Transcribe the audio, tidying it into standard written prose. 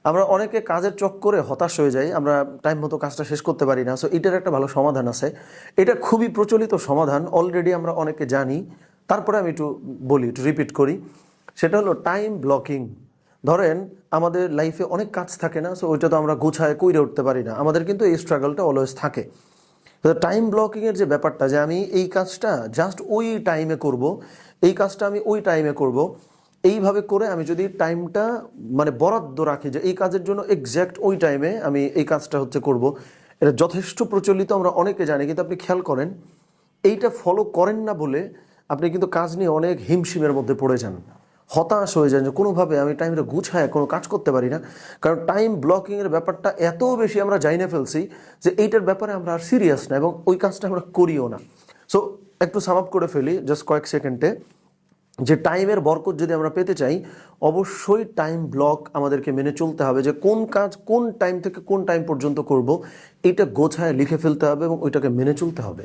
আমরা অনেকে কাজের চক্করে হতাশ হয়ে যাই, আমরা টাইম মতো কাজটা শেষ করতে পারি না। সো এটার একটা ভালো সমাধান আছে। এটা খুবই প্রচলিত সমাধান, অলরেডি আমরা অনেকে জানি। তারপরে আমি একটু বলি, একটু রিপিট করি। সেটা হলো টাইম ব্লকিং। ধরেন আমাদের লাইফে অনেক কাজ থাকে না, সো ওইটা তো আমরা গুছায় কইরে উঠতে পারি না, আমাদের কিন্তু এই স্ট্রাগলটা অলওয়েজ থাকে। তো টাইম ব্লকিংয়ের যে ব্যাপারটা, যে আমি এই কাজটা জাস্ট ওই টাইমে করব, এই কাজটা আমি ওই টাইমে করব, এইভাবে করে আমি যদি টাইমটা মানে বরাদ্দ রাখি যে এই কাজের জন্য এক্স্যাক্ট ওই টাইমে আমি এই কাজটা করব, এটা যথেষ্ট প্রচলিত, আমরা অনেকে জানি। কিন্তু আপনি খেয়াল করেন, এইটা ফলো করেন না বলে আপনি কিন্তু কাজ নিয়ে অনেক হিমশিমের মধ্যে পড়ে যান, হতাশ হয়ে যান যে কোনোভাবে আমি টাইমটা গুছায় কোনো কাজ করতে পারি না। কারণ টাইম ব্লকিংয়ের ব্যাপারটা এত বেশি আমরা জাইনে ফেলছি যে এইটার ব্যাপারে আমরা আর সিরিয়াস না, এবং ওই কাজটা আমরা করিও না। সো একটু সাম আপ করে ফেলি জাস্ট কয়েক সেকেন্ডে, যে টাইমের বরকত যদি আমরা পেতে চাই, অবশ্যই টাইম ব্লক আমাদেরকে মেনে চলতে হবে, যে কোন কাজ কোন টাইম থেকে কোন টাইম পর্যন্ত করব, এটা গোছায় লিখে ফেলতে হবে এবং ওইটাকে মেনে চলতে হবে।